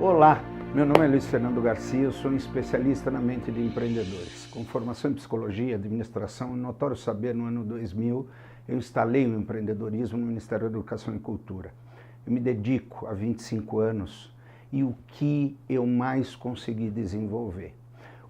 Olá, meu nome é Luiz Fernando Garcia, eu sou um especialista na mente de empreendedores. Com formação em psicologia, administração e notório saber, no ano 2000, eu instalei o empreendedorismo no Ministério da Educação e Cultura. Eu me dedico há 25 anos e o que eu mais consegui desenvolver?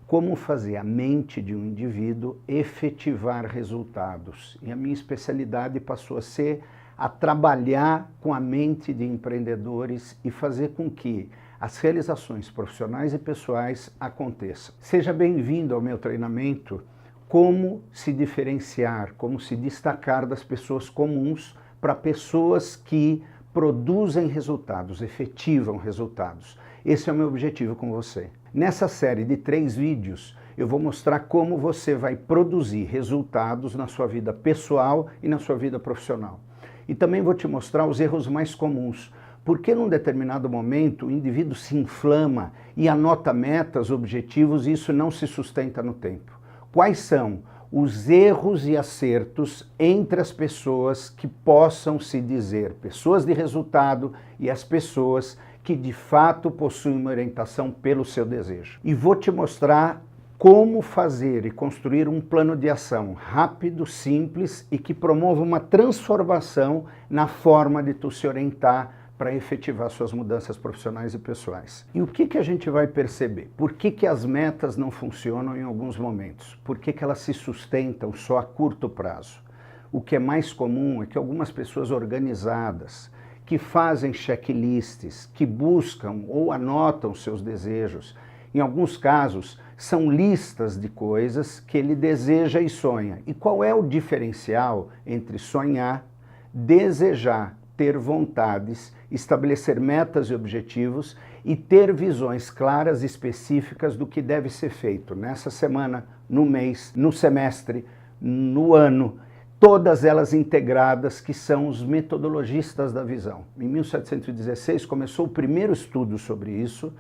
Como fazer a mente de um indivíduo efetivar resultados. E a minha especialidade passou a ser a trabalhar com a mente de empreendedores e fazer com que as realizações profissionais e pessoais aconteçam. Seja bem-vindo ao meu treinamento Como se diferenciar, como se destacar das pessoas comuns para pessoas que produzem resultados, efetivam resultados. Esse é o meu objetivo com você. Nessa série de 3 vídeos, eu vou mostrar como você vai produzir resultados na sua vida pessoal e na sua vida profissional. E também vou te mostrar os erros mais comuns. Porque num determinado momento o indivíduo se inflama e anota metas, objetivos e isso não se sustenta no tempo. Quais são os erros e acertos entre as pessoas que possam se dizer pessoas de resultado e as pessoas que de fato possuem uma orientação pelo seu desejo? E vou te mostrar como fazer e construir um plano de ação rápido, simples e que promova uma transformação na forma de tu se orientar para efetivar suas mudanças profissionais e pessoais. E o que a gente vai perceber? Por que as metas não funcionam em alguns momentos? Por que elas se sustentam só a curto prazo? O que é mais comum é que algumas pessoas organizadas, que fazem checklists, que buscam ou anotam seus desejos, em alguns casos são listas de coisas que ele deseja e sonha. E qual é o diferencial entre sonhar, desejar, ter vontades, estabelecer metas e objetivos e ter visões claras e específicas do que deve ser feito nessa semana, no mês, no semestre, no ano, todas elas integradas, que são os metodologistas da visão. Em 1716 começou o primeiro estudo sobre isso.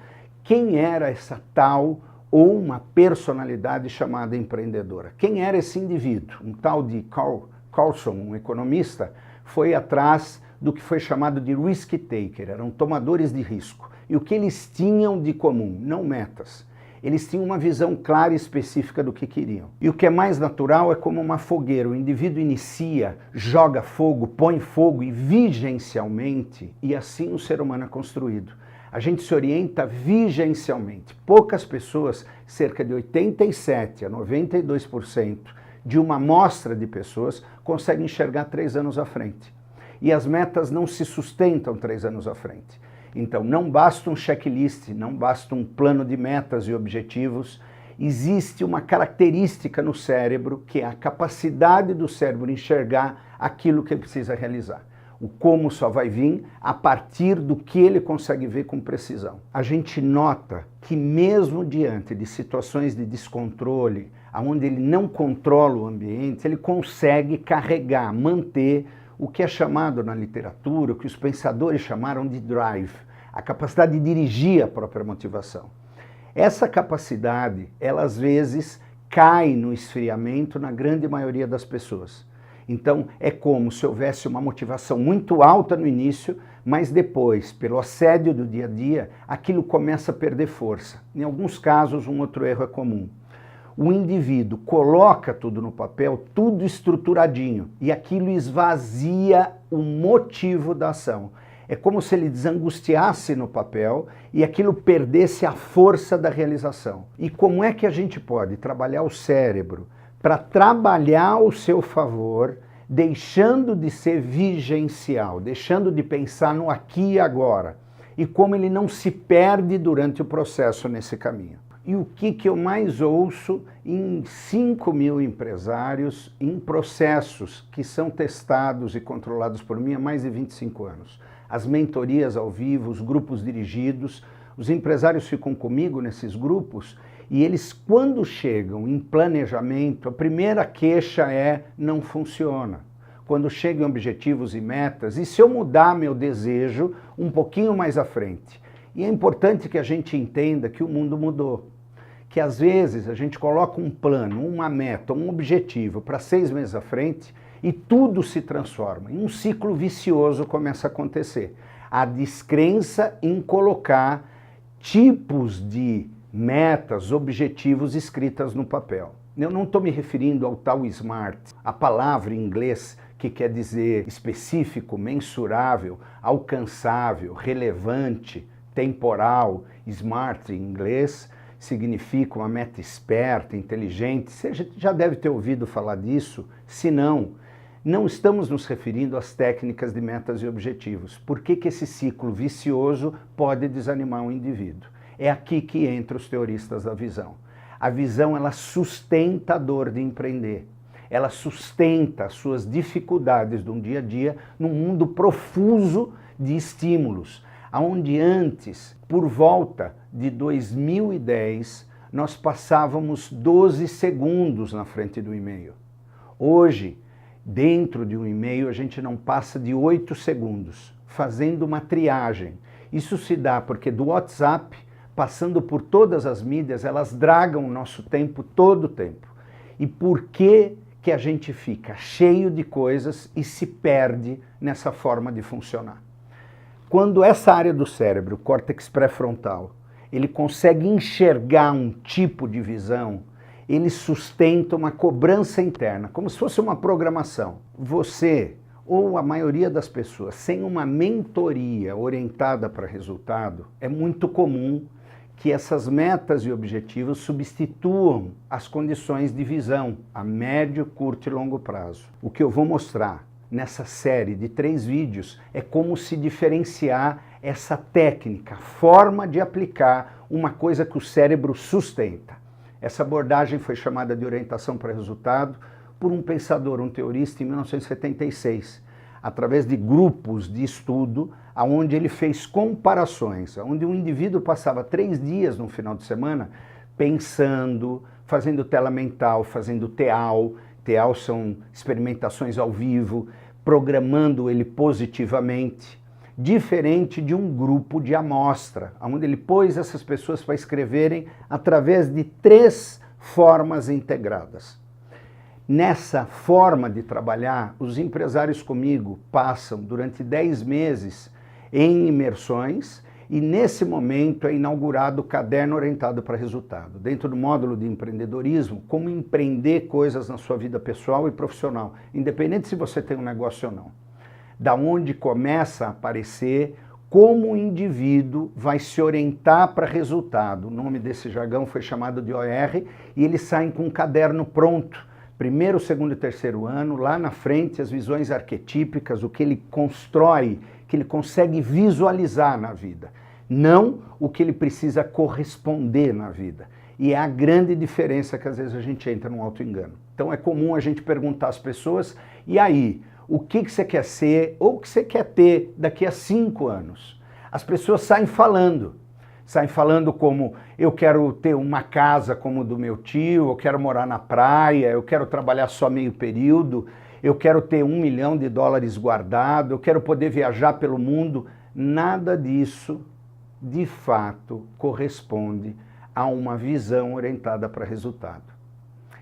Quem era essa tal ou uma personalidade chamada empreendedora? Quem era esse indivíduo? Um tal de Carlson, um economista, foi atrás do que foi chamado de risk taker, eram tomadores de risco. E o que eles tinham de comum? Não metas. Eles tinham uma visão clara e específica do que queriam. E o que é mais natural é como uma fogueira. O indivíduo inicia, joga fogo, põe fogo e vigencialmente, e assim o ser humano é construído. A gente se orienta vigencialmente. Poucas pessoas, cerca de 87% a 92% de uma amostra de pessoas, conseguem enxergar 3 anos à frente. E as metas não se sustentam 3 anos à frente. Então, não basta um checklist, não basta um plano de metas e objetivos. Existe uma característica no cérebro, que é a capacidade do cérebro enxergar aquilo que ele precisa realizar. O como só vai vir a partir do que ele consegue ver com precisão. A gente nota que mesmo diante de situações de descontrole, onde ele não controla o ambiente, ele consegue carregar, manter o que é chamado na literatura, o que os pensadores chamaram de drive, a capacidade de dirigir a própria motivação. Essa capacidade, ela às vezes cai no esfriamento na grande maioria das pessoas. Então é como se houvesse uma motivação muito alta no início, mas depois, pelo assédio do dia a dia, aquilo começa a perder força. Em alguns casos, um outro erro é comum. O indivíduo coloca tudo no papel, tudo estruturadinho, e aquilo esvazia o motivo da ação. É como se ele desangustiasse no papel e aquilo perdesse a força da realização. E como é que a gente pode trabalhar o cérebro para trabalhar ao seu favor, deixando de ser vigencial, deixando de pensar no aqui e agora, e como ele não se perde durante o processo nesse caminho? E o que eu mais ouço em 5.000 empresários em processos que são testados e controlados por mim há mais de 25 anos. As mentorias ao vivo, os grupos dirigidos, os empresários ficam comigo nesses grupos e eles, quando chegam em planejamento, a primeira queixa é: não funciona. Quando chegam em objetivos e metas, e se eu mudar meu desejo um pouquinho mais à frente? E é importante que a gente entenda que o mundo mudou. Que às vezes a gente coloca um plano, uma meta, um objetivo para 6 meses à frente e tudo se transforma. E um ciclo vicioso começa a acontecer. A descrença em colocar tipos de metas, objetivos escritas no papel. Eu não estou me referindo ao tal SMART, a palavra em inglês que quer dizer específico, mensurável, alcançável, relevante, temporal. SMART em inglês significa uma meta esperta, inteligente. Você já deve ter ouvido falar disso. Se não, não estamos nos referindo às técnicas de metas e objetivos. Por que esse ciclo vicioso pode desanimar um indivíduo? É aqui que entram os teoristas da visão. A visão, ela sustenta a dor de empreender. Ela sustenta as suas dificuldades do dia a dia num mundo profuso de estímulos, onde antes, por volta de 2010, nós passávamos 12 segundos na frente do e-mail. Hoje, dentro de um e-mail, a gente não passa de 8 segundos, fazendo uma triagem. Isso se dá porque do WhatsApp, passando por todas as mídias, elas dragam o nosso tempo todo o tempo. E por que a gente fica cheio de coisas e se perde nessa forma de funcionar? Quando essa área do cérebro, o córtex pré-frontal, ele consegue enxergar um tipo de visão, ele sustenta uma cobrança interna, como se fosse uma programação. Você, ou a maioria das pessoas, sem uma mentoria orientada para resultado, é muito comum que essas metas e objetivos substituam as condições de visão a médio, curto e longo prazo. O que eu vou mostrar nessa série de 3 vídeos é como se diferenciar essa técnica, forma de aplicar uma coisa que o cérebro sustenta. Essa abordagem foi chamada de orientação para resultado por um pensador, um teorista, em 1976, através de grupos de estudo, onde ele fez comparações, onde um indivíduo passava 3 dias no final de semana pensando, fazendo tela mental, fazendo TEAL. TEAL são experimentações ao vivo, programando ele positivamente, diferente de um grupo de amostra, onde ele pôs essas pessoas para escreverem através de 3 formas integradas. Nessa forma de trabalhar, os empresários comigo passam durante 10 meses em imersões e nesse momento é inaugurado o Caderno Orientado para Resultado, dentro do módulo de empreendedorismo, como empreender coisas na sua vida pessoal e profissional, independente se você tem um negócio ou não. Da onde começa a aparecer como o indivíduo vai se orientar para resultado. O nome desse jargão foi chamado de OR e eles saem com um caderno pronto. Primeiro, segundo e terceiro ano, lá na frente, as visões arquetípicas, o que ele constrói, que ele consegue visualizar na vida, não o que ele precisa corresponder na vida. E é a grande diferença que às vezes a gente entra num auto-engano. Então é comum a gente perguntar às pessoas, e aí, o que você quer ser ou o que você quer ter daqui a 5 anos? As pessoas saem falando como eu quero ter uma casa como do meu tio, eu quero morar na praia, eu quero trabalhar só meio período, eu quero ter $1 milhão guardado, eu quero poder viajar pelo mundo. Nada disso, de fato, corresponde a uma visão orientada para resultado.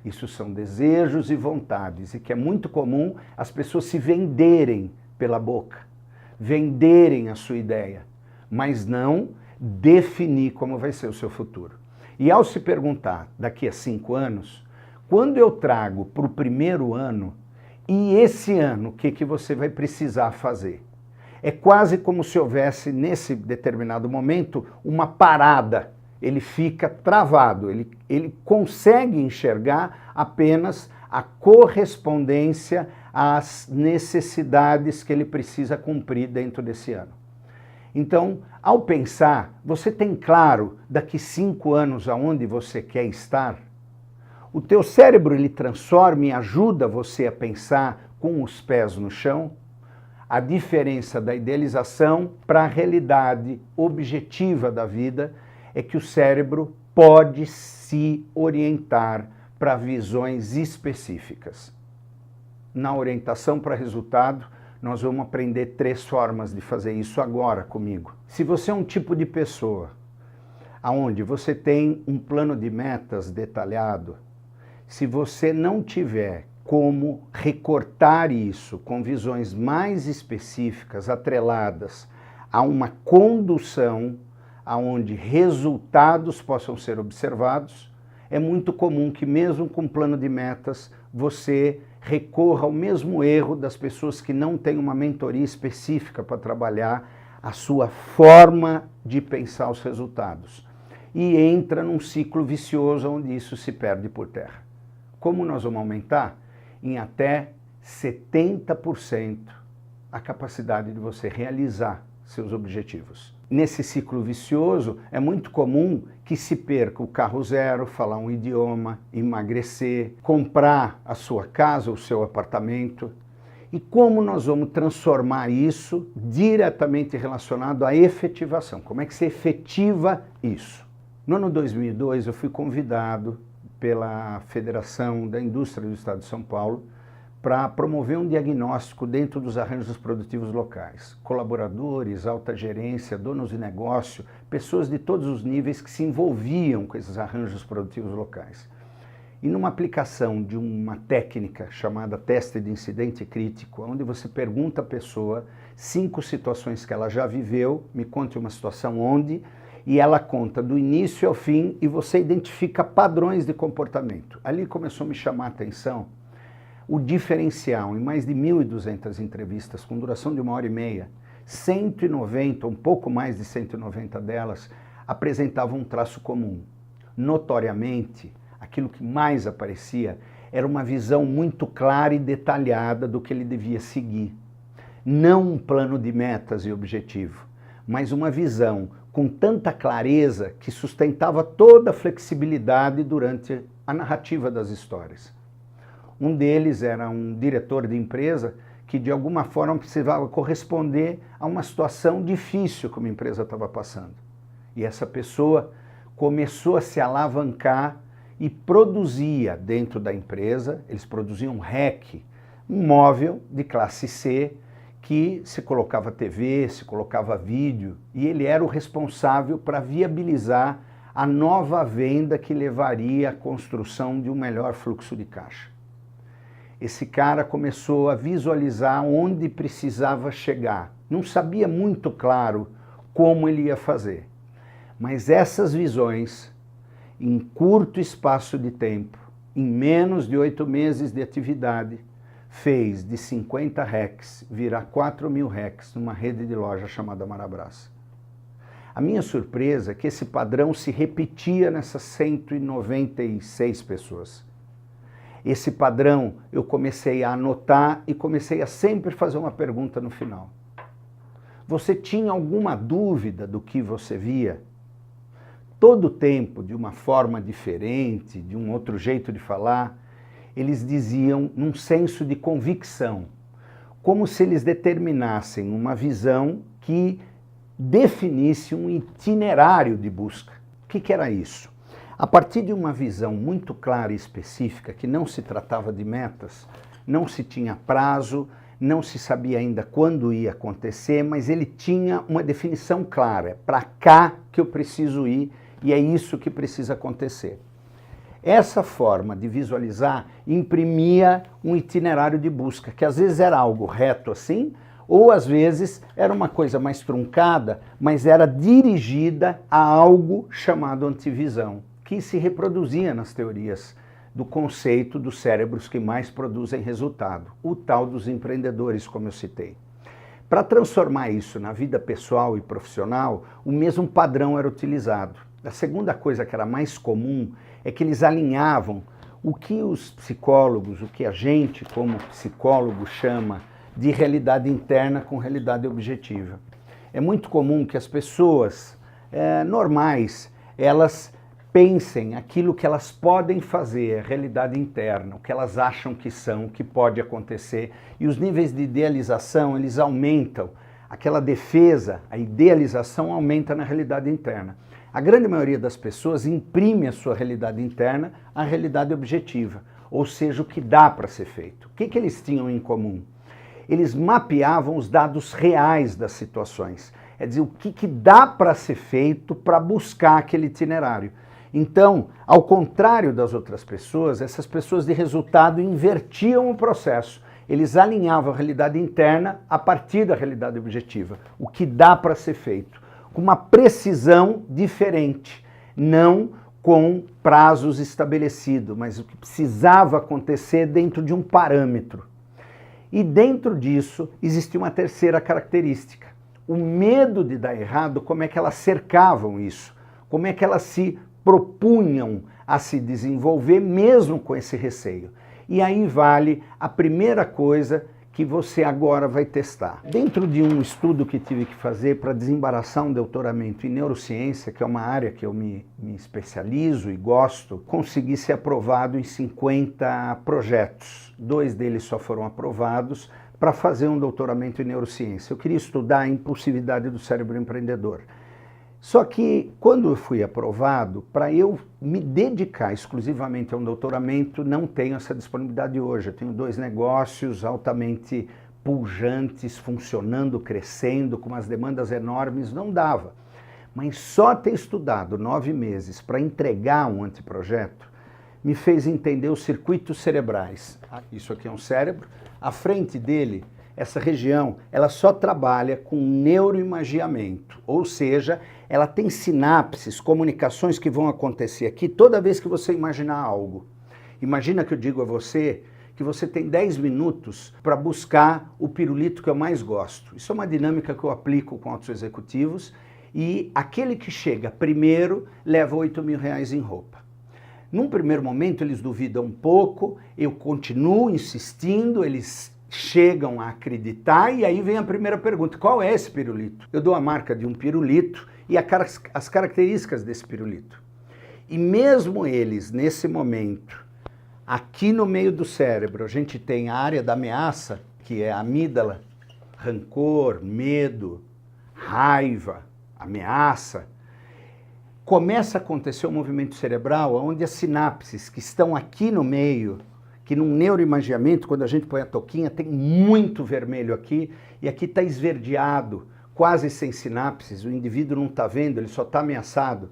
Isso são desejos e vontades, e que é muito comum as pessoas se venderem pela boca, venderem a sua ideia, mas não definir como vai ser o seu futuro. E ao se perguntar, daqui a 5 anos, quando eu trago para o primeiro ano, e esse ano, o que você vai precisar fazer? É quase como se houvesse, nesse determinado momento, uma parada. Ele fica travado, ele consegue enxergar apenas a correspondência às necessidades que ele precisa cumprir dentro desse ano. Então, ao pensar, você tem claro daqui 5 anos aonde você quer estar? O teu cérebro ele transforma e ajuda você a pensar com os pés no chão? A diferença da idealização para a realidade objetiva da vida é que o cérebro pode se orientar para visões específicas. Na orientação para resultado, nós vamos aprender 3 formas de fazer isso agora comigo. Se você é um tipo de pessoa onde você tem um plano de metas detalhado, se você não tiver como recortar isso com visões mais específicas, atreladas a uma condução, onde resultados possam ser observados, é muito comum que mesmo com plano de metas, você recorra ao mesmo erro das pessoas que não têm uma mentoria específica para trabalhar a sua forma de pensar os resultados. E entra num ciclo vicioso onde isso se perde por terra. Como nós vamos aumentar? Em até 70% a capacidade de você realizar seus objetivos. Nesse ciclo vicioso, é muito comum que se perca o carro zero, falar um idioma, emagrecer, comprar a sua casa, o seu apartamento. E como nós vamos transformar isso diretamente relacionado à efetivação? Como é que se efetiva isso? No ano 2002, eu fui convidado pela Federação da Indústria do Estado de São Paulo para promover um diagnóstico dentro dos arranjos produtivos locais. Colaboradores, alta gerência, donos de negócio, pessoas de todos os níveis que se envolviam com esses arranjos produtivos locais. E numa aplicação de uma técnica chamada teste de incidente crítico, onde você pergunta à pessoa 5 situações que ela já viveu, me conte uma situação onde, e ela conta do início ao fim e você identifica padrões de comportamento. Ali começou a me chamar a atenção o diferencial. Em mais de 1.200 entrevistas, com duração de 1h30, 190, um pouco mais de 190 delas, apresentavam um traço comum. Notoriamente, aquilo que mais aparecia era uma visão muito clara e detalhada do que ele devia seguir. Não um plano de metas e objetivo, mas uma visão com tanta clareza que sustentava toda a flexibilidade durante a narrativa das histórias. Um deles era um diretor de empresa que de alguma forma precisava corresponder a uma situação difícil que uma empresa estava passando. E essa pessoa começou a se alavancar e produzia dentro da empresa, eles produziam um REC, um móvel de classe C, que se colocava TV, se colocava vídeo, e ele era o responsável para viabilizar a nova venda que levaria à construção de um melhor fluxo de caixa. Esse cara começou a visualizar onde precisava chegar. Não sabia muito claro como ele ia fazer, mas essas visões, em curto espaço de tempo, em menos de 8 meses de atividade, fez de 50 RECs virar 4.000 RECs numa rede de loja chamada Marabras. A minha surpresa é que esse padrão se repetia nessas 196 pessoas. Esse padrão eu comecei a anotar e comecei a sempre fazer uma pergunta no final. Você tinha alguma dúvida do que você via? Todo o tempo, de uma forma diferente, de um outro jeito de falar, eles diziam num senso de convicção, como se eles determinassem uma visão que definisse um itinerário de busca. O que era isso? A partir de uma visão muito clara e específica, que não se tratava de metas, não se tinha prazo, não se sabia ainda quando ia acontecer, mas ele tinha uma definição clara, é para cá que eu preciso ir e é isso que precisa acontecer. Essa forma de visualizar imprimia um itinerário de busca, que às vezes era algo reto assim, ou às vezes era uma coisa mais truncada, mas era dirigida a algo chamado antivisão, que se reproduzia nas teorias do conceito dos cérebros que mais produzem resultado, o tal dos empreendedores, como eu citei. Para transformar isso na vida pessoal e profissional, o mesmo padrão era utilizado. A segunda coisa que era mais comum é que eles alinhavam o que os psicólogos, o que a gente como psicólogo chama de realidade interna com realidade objetiva. É muito comum que as pessoas normais, elas pensem aquilo que elas podem fazer, a realidade interna, o que elas acham que são, o que pode acontecer, e os níveis de idealização, eles aumentam. Aquela defesa, a idealização aumenta na realidade interna. A grande maioria das pessoas imprime a sua realidade interna à realidade objetiva, ou seja, o que dá para ser feito. O que eles tinham em comum? Eles mapeavam os dados reais das situações, é dizer, o que dá para ser feito para buscar aquele itinerário. Então, ao contrário das outras pessoas, essas pessoas de resultado invertiam o processo. Eles alinhavam a realidade interna a partir da realidade objetiva, o que dá para ser feito. com uma precisão diferente, não com prazos estabelecidos, mas o que precisava acontecer dentro de um parâmetro. E dentro disso existia uma terceira característica. O medo de dar errado, como é que elas cercavam isso? Como é que elas se propunham a se desenvolver mesmo com esse receio? E aí vale a primeira coisa que você agora vai testar. Dentro de um estudo que tive que fazer para desembaraçar um doutoramento em neurociência, que é uma área que eu me especializo e gosto, consegui ser aprovado em 50 projetos. 2 deles só foram aprovados para fazer um doutoramento em neurociência. Eu queria estudar a impulsividade do cérebro empreendedor. Só que, quando eu fui aprovado, para eu me dedicar exclusivamente a um doutoramento, não tenho essa disponibilidade hoje. Eu tenho 2 negócios altamente pujantes, funcionando, crescendo, com umas demandas enormes, não dava. Mas só ter estudado 9 meses para entregar um anteprojeto me fez entender os circuitos cerebrais. Isso aqui é um cérebro, à frente dele, essa região, ela só trabalha com neuroimagiamento, ou seja, ela tem sinapses, comunicações que vão acontecer aqui toda vez que você imaginar algo. Imagina que eu digo a você que você tem 10 minutos para buscar o pirulito que eu mais gosto. Isso é uma dinâmica que eu aplico com outros executivos e aquele que chega primeiro leva R$8.000 em roupa. Num primeiro momento eles duvidam um pouco, eu continuo insistindo, eles chegam a acreditar e aí vem a primeira pergunta: qual é esse pirulito? Eu dou a marca de um pirulito e as características desse pirulito. E mesmo eles, nesse momento, aqui no meio do cérebro, a gente tem a área da ameaça, que é a amígdala, rancor, medo, raiva, ameaça. Começa a acontecer um movimento cerebral onde as sinapses que estão aqui no meio, que num neuroimagiamento, quando a gente põe a touquinha, tem muito vermelho aqui, e aqui está esverdeado, quase sem sinapses, o indivíduo não está vendo, ele só está ameaçado.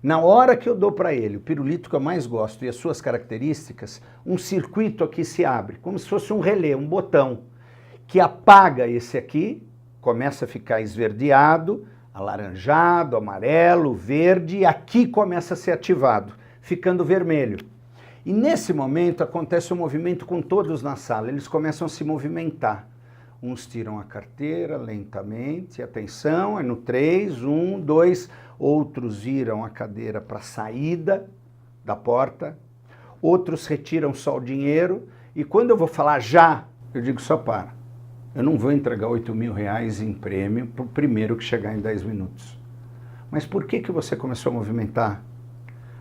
Na hora que eu dou para ele o pirulito que eu mais gosto e as suas características, um circuito aqui se abre, como se fosse um relé, um botão, que apaga esse aqui, começa a ficar esverdeado, alaranjado, amarelo, verde, e aqui começa a ser ativado, ficando vermelho. E nesse momento acontece um movimento com todos na sala, eles começam a se movimentar. Uns tiram a carteira lentamente, atenção, é no 3, 1, 2, outros viram a cadeira para a saída da porta, outros retiram só o dinheiro, e quando eu vou falar já, eu digo só para. Eu não vou entregar R$8.000 em prêmio para o primeiro que chegar em 10 minutos. Mas por que você começou a movimentar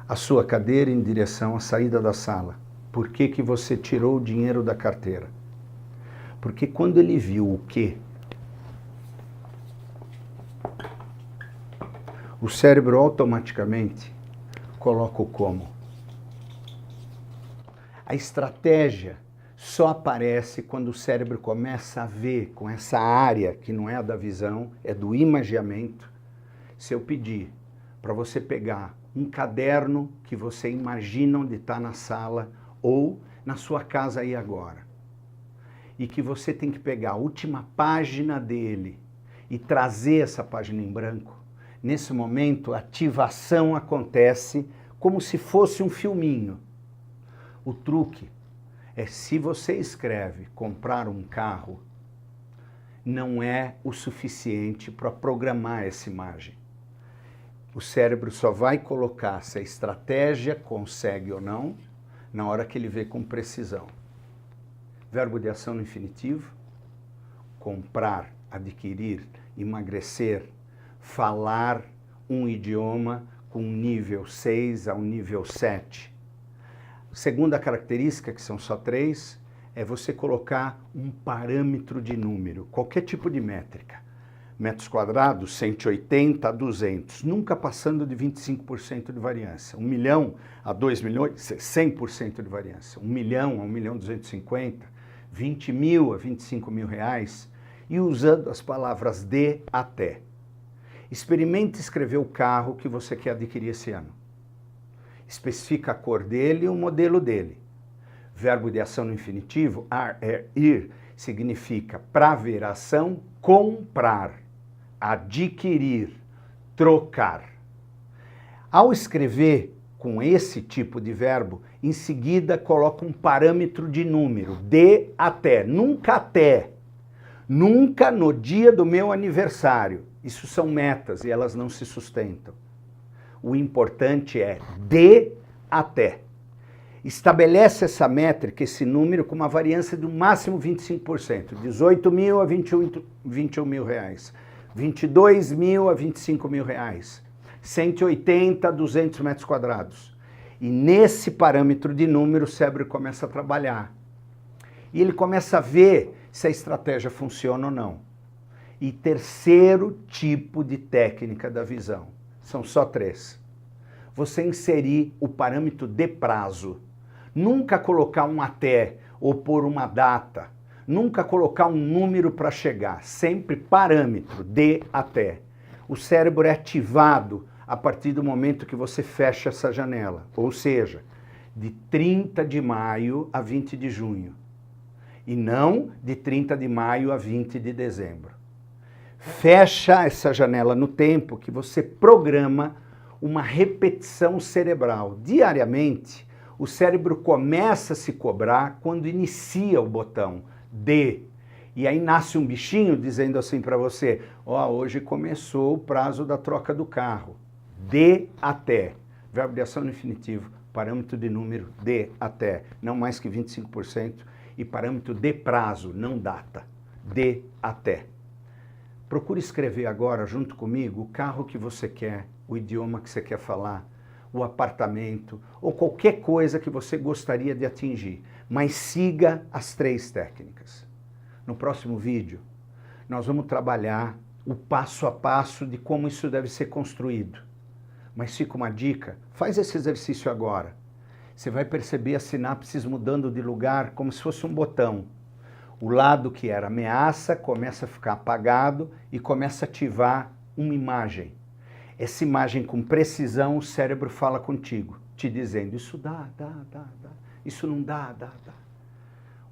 a sua cadeira em direção à saída da sala? Por que você tirou o dinheiro da carteira? Porque quando ele viu o quê? O cérebro automaticamente coloca o como. A estratégia só aparece quando o cérebro começa a ver com essa área que não é a da visão, é do imagiamento. Se eu pedir para você pegar um caderno que você imagina onde está na sala ou na sua casa aí agora, e que você tem que pegar a última página dele e trazer essa página em branco, nesse momento a ativação acontece como se fosse um filminho. O truque é, se você escreve comprar um carro, não é o suficiente para programar essa imagem. O cérebro só vai colocar se a estratégia consegue ou não na hora que ele vê com precisão. Verbo de ação no infinitivo: comprar, adquirir, emagrecer, falar um idioma com nível 6 ao nível 7. Segunda característica, que são só 3, é você colocar um parâmetro de número, qualquer tipo de métrica. Metros quadrados, 180 a 200, nunca passando de 25% de variância. 1 milhão a 2 milhões, 100% de variância. 1 milhão a 1.250.000, 20 mil a 25 mil reais, e usando as palavras de até. Experimente escrever o carro que você quer adquirir esse ano. Especifica a cor dele e o modelo dele. Verbo de ação no infinitivo, ir, significa para ver ação, comprar, adquirir, trocar. Ao escrever com esse tipo de verbo, em seguida coloca um parâmetro de número, de até, nunca até, nunca no dia do meu aniversário. Isso são metas e elas não se sustentam. O importante é de até. Estabelece essa métrica, esse número, com uma variância do máximo 25%, 18 mil a 21 mil reais, 22 mil a 25 mil reais, 180 a 200 metros quadrados. E nesse parâmetro de número o cérebro começa a trabalhar. E ele começa a ver se a estratégia funciona ou não. E terceiro tipo de técnica da visão, são só 3. Você inserir o parâmetro de prazo. Nunca colocar um até ou pôr uma data. Nunca colocar um número para chegar. Sempre parâmetro de até. O cérebro é ativado a partir do momento que você fecha essa janela. Ou seja, de 30 de maio a 20 de junho. E não de 30 de maio a 20 de dezembro. Fecha essa janela no tempo que você programa uma repetição cerebral. Diariamente, o cérebro começa a se cobrar quando inicia o botão de. E aí nasce um bichinho dizendo assim para você, ó, hoje começou o prazo da troca do carro. De até. Verbo de ação no infinitivo, parâmetro de número de até, não mais que 25%, e parâmetro de prazo, não data. De até. Procure escrever agora, junto comigo, o carro que você quer, o idioma que você quer falar, o apartamento, ou qualquer coisa que você gostaria de atingir. Mas siga as 3 técnicas. No próximo vídeo, nós vamos trabalhar o passo a passo de como isso deve ser construído. Mas fica uma dica, faz esse exercício agora. Você vai perceber as sinapses mudando de lugar como se fosse um botão. O lado que era ameaça começa a ficar apagado e começa a ativar uma imagem. Essa imagem com precisão, o cérebro fala contigo, te dizendo, isso dá, isso não dá.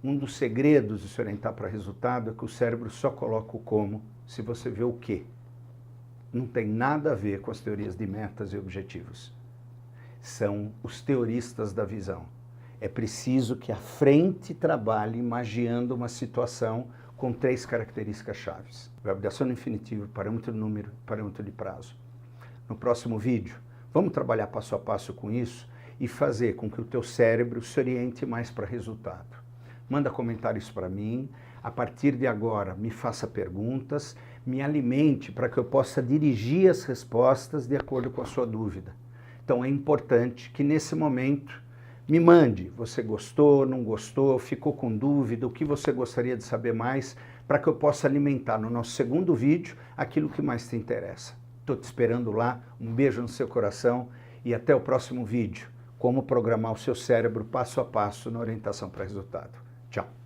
Um dos segredos de se orientar para resultado é que o cérebro só coloca o como se você vê o quê. Não tem nada a ver com as teorias de metas e objetivos. São os teoristas da visão. É preciso que a frente trabalhe imaginando uma situação com 3 características chaves. Verbo de ação no infinitivo, parâmetro de número, parâmetro de prazo. No próximo vídeo, vamos trabalhar passo a passo com isso e fazer com que o teu cérebro se oriente mais para resultado. Manda comentários para mim, a partir de agora me faça perguntas, me alimente para que eu possa dirigir as respostas de acordo com a sua dúvida. Então é importante que nesse momento me mande, você gostou, não gostou, ficou com dúvida, o que você gostaria de saber mais, para que eu possa alimentar no nosso segundo vídeo aquilo que mais te interessa. Estou te esperando lá, um beijo no seu coração e até o próximo vídeo. Como programar o seu cérebro passo a passo na orientação para resultado. Tchau.